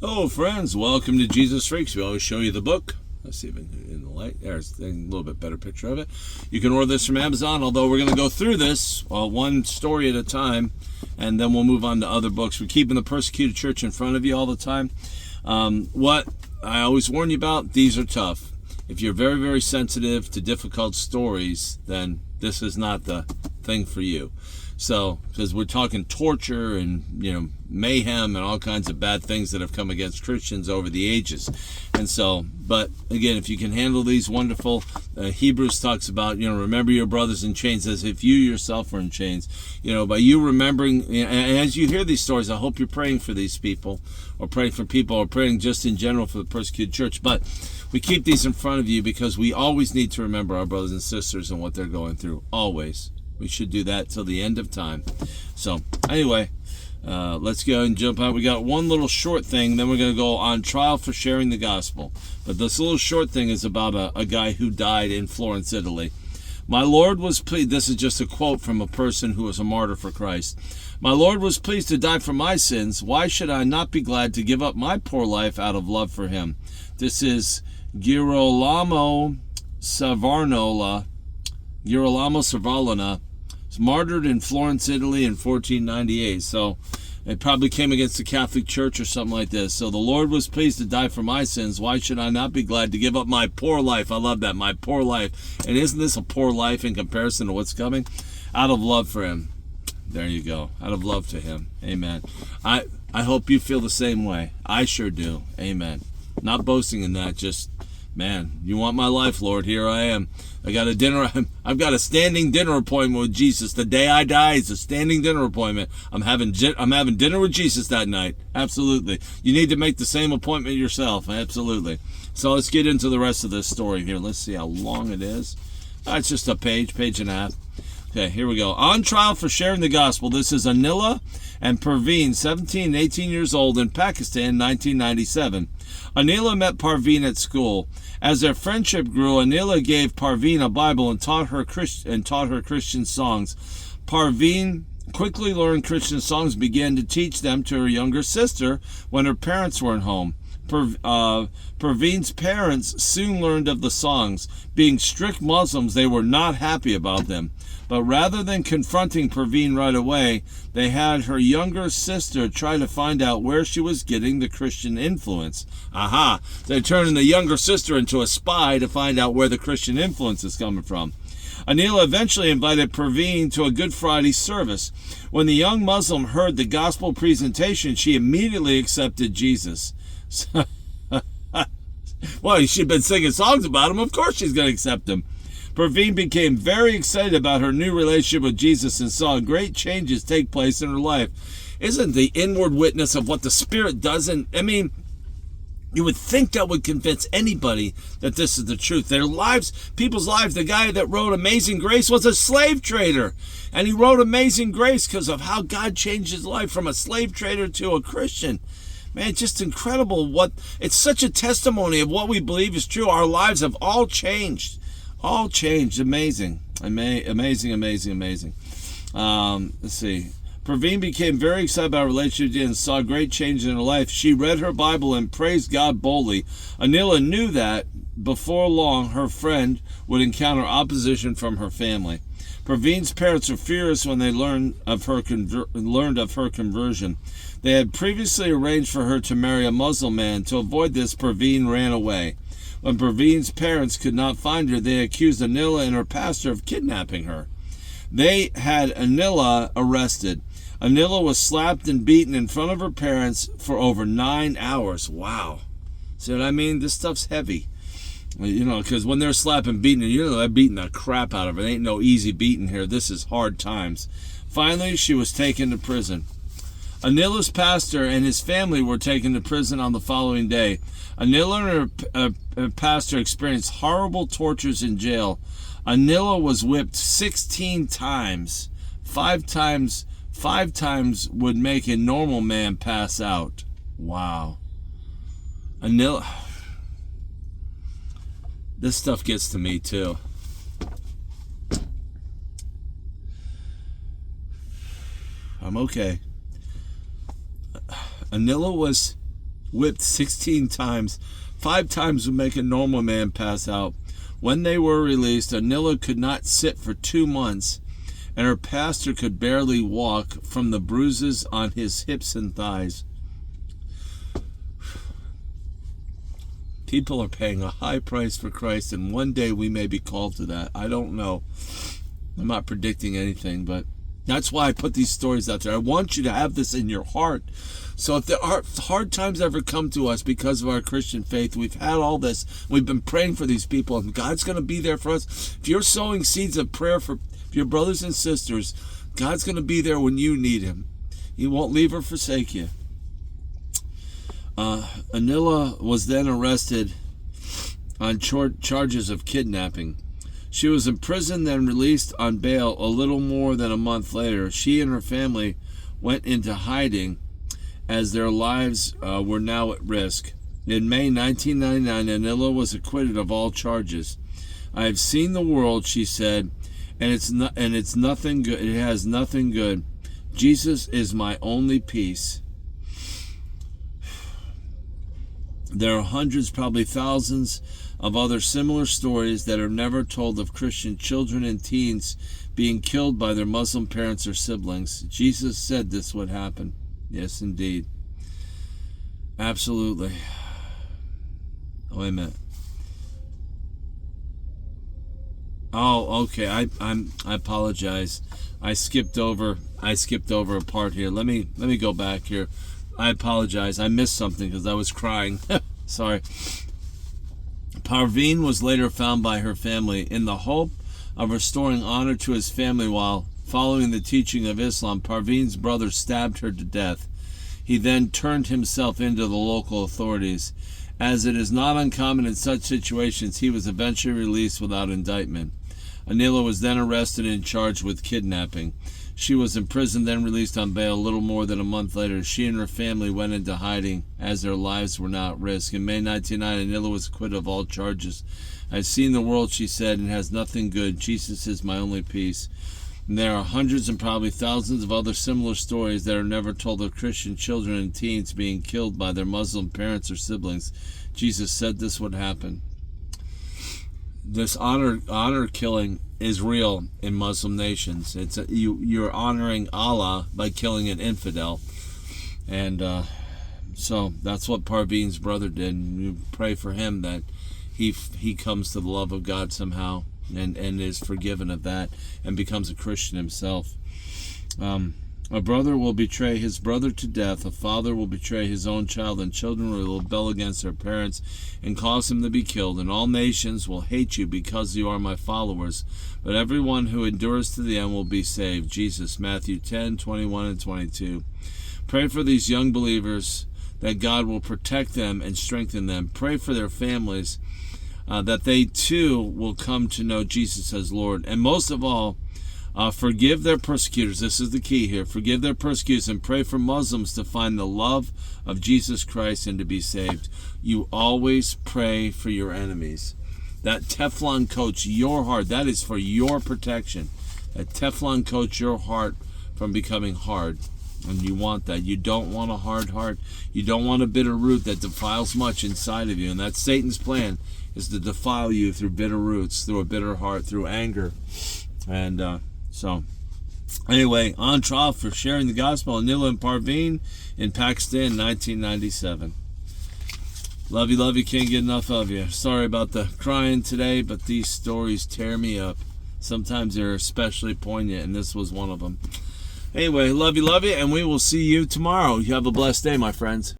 Hello, friends. Welcome to Jesus Freaks. We always show you the book. Let's see if in the light. There's a little bit better picture of it. You can order this from Amazon, although we're going to go through this one story at a time, and then we'll move on to other books. We're keeping the persecuted church in front of you all the time. What I always warn you about, these are tough. If you're very, very sensitive to difficult stories, then this is not the thing for you. So, because we're talking torture and, mayhem and all kinds of bad things that have come against Christians over the ages. And so, but again, if you can handle these wonderful, Hebrews talks about, remember your brothers in chains as if you yourself were in chains. By you remembering, and as you hear these stories, I hope you're praying for these people, or praying for people, or praying just in general for the persecuted church. But we keep these in front of you because we always need to remember our brothers and sisters and what they're going through. Always. We should do that till the end of time. So, anyway, let's go and jump out. We got one little short thing, then we're going to go on trial for sharing the gospel. But this little short thing is about a guy who died in Florence, Italy. My Lord was pleased. This is just a quote from a person who was a martyr for Christ. My Lord was pleased to die for my sins. Why should I not be glad to give up my poor life out of love for him? This is Girolamo Savonarola. Martyred in Florence, Italy in 1498. So it probably came against the Catholic Church or something like this. So the Lord was pleased to die for my sins. Why should I not be glad to give up my poor life? I love that, my poor life. And isn't this a poor life in comparison to what's coming? Out of love for him. There you go. Out of love to him. Amen. I hope you feel the same way. I sure do. Amen. Not boasting in that, just, man, you want my life, Lord, here I am. I've got a standing dinner appointment with Jesus. The day I die is a standing dinner appointment. I'm having dinner with Jesus that night. Absolutely. You need to make the same appointment yourself. Absolutely. So let's get into the rest of this story here. Let's see how long it is. It's just a page and a half. Okay, here we go. On trial for sharing the gospel. This is Anila and Parveen, 17 and 18 years old, in Pakistan, 1997. Anila met Parveen at school. As their friendship grew, Anila gave Parveen a Bible and taught her Christian songs. Parveen quickly learned Christian songs and began to teach them to her younger sister when her parents weren't home. Parveen's parents soon learned of the songs. Being strict Muslims, they were not happy about them. But rather than confronting Parveen right away, they had her younger sister try to find out where she was getting the Christian influence. Aha! They're turning the younger sister into a spy to find out where the Christian influence is coming from. Anila eventually invited Parveen to a Good Friday service. When the young Muslim heard the gospel presentation, she immediately accepted Jesus. Well, she'd been singing songs about him. Of course she's going to accept him. Parveen became very excited about her new relationship with Jesus and saw great changes take place in her life. Isn't the inward witness of what the Spirit does? You would think that would convince anybody that this is the truth. Their lives, people's lives, the guy that wrote Amazing Grace was a slave trader. And he wrote Amazing Grace because of how God changed his life from a slave trader to a Christian. Man, just incredible. It's such a testimony of what we believe is true. Our lives have all changed. All changed. Amazing. Amazing. Let's see. Parveen became very excited about her relationship and saw great changes in her life. She read her Bible and praised God boldly. Anila knew that before long her friend would encounter opposition from her family. Parveen's parents were furious when they learned of her conversion. They had previously arranged for her to marry a Muslim man. To avoid this, Parveen ran away. When Parveen's parents could not find her, they accused Anila and her pastor of kidnapping her. They had Anila arrested. Anila was slapped and beaten in front of her parents for over 9 hours. Wow. See what I mean? This stuff's heavy. Because when they're slapping, beating her, they're beating the crap out of her. It ain't no easy beating here. This is hard times. Finally, she was taken to prison. Anila's pastor and his family were taken to prison on the following day. Anila and her pastor experienced horrible tortures in jail. Anila was whipped 16 times. Five times would make a normal man pass out. Wow. Anila. This stuff gets to me too. I'm okay. Anila was whipped 16 times. 5 times would make a normal man pass out. When they were released, Anila could not sit for 2 months, and her pastor could barely walk from the bruises on his hips and thighs. People are paying a high price for Christ, and one day we may be called to that. I don't know. I'm not predicting anything, but that's why I put these stories out there. I want you to have this in your heart. So if there are hard times ever come to us because of our Christian faith, we've had all this, we've been praying for these people, and God's going to be there for us. If you're sowing seeds of prayer for your brothers and sisters, God's going to be there when you need him. He won't leave or forsake you. Anila was then arrested on charges of kidnapping. She was imprisoned, then released on bail a little more than a month later. She and her family went into hiding as their lives were now at risk. In May 1999, Anila was acquitted of all charges. "I have seen the world," she said, and it's nothing good. It has nothing good. Jesus is my only peace. There are hundreds, probably thousands, of other similar stories that are never told of Christian children and teens being killed by their Muslim parents or siblings. Jesus said this would happen. Yes, indeed. Absolutely. Oh, wait a minute. Oh, okay. I apologize. I skipped over a part here. Let me go back here. I apologize. I missed something because I was crying. Sorry. Parveen was later found by her family. In the hope of restoring honor to his family while following the teaching of Islam, Parveen's brother stabbed her to death. He then turned himself into the local authorities. As it is not uncommon in such situations, he was eventually released without indictment. Anila was then arrested and charged with kidnapping. She was imprisoned, then released on bail a little more than a month later. She and her family went into hiding as their lives were now at risk. In May 1999, Anila was acquitted of all charges. "I've seen the world," she said, "and has nothing good. Jesus is my only peace." And there are hundreds and probably thousands of other similar stories that are never told of Christian children and teens being killed by their Muslim parents or siblings. Jesus said this would happen. This honor killing is real in Muslim nations. You're honoring Allah by killing an infidel, and so that's what Parveen's brother did. And we pray for him that he comes to the love of God somehow and is forgiven of that and becomes a Christian himself. A brother will betray his brother to death. A father will betray his own child, and children will rebel against their parents and cause them to be killed. And all nations will hate you because you are my followers. But everyone who endures to the end will be saved. Jesus, Matthew 10:21 and 22. Pray for these young believers that God will protect them and strengthen them. Pray for their families, that they too will come to know Jesus as Lord. And most of all, forgive their persecutors. This is the key here. Forgive their persecutors and pray for Muslims to find the love of Jesus Christ and to be saved. You always pray for your enemies. That Teflon coats your heart. That is for your protection. That Teflon coats your heart from becoming hard. And you want that. You don't want a hard heart. You don't want a bitter root that defiles much inside of you. And that's Satan's plan, is to defile you through bitter roots, through a bitter heart, through anger. And so, anyway, on trial for sharing the gospel, Anila and Parveen in Pakistan, 1997. Love you, can't get enough of you. Sorry about the crying today, but these stories tear me up. Sometimes they're especially poignant, and this was one of them. Anyway, love you, and we will see you tomorrow. You have a blessed day, my friends.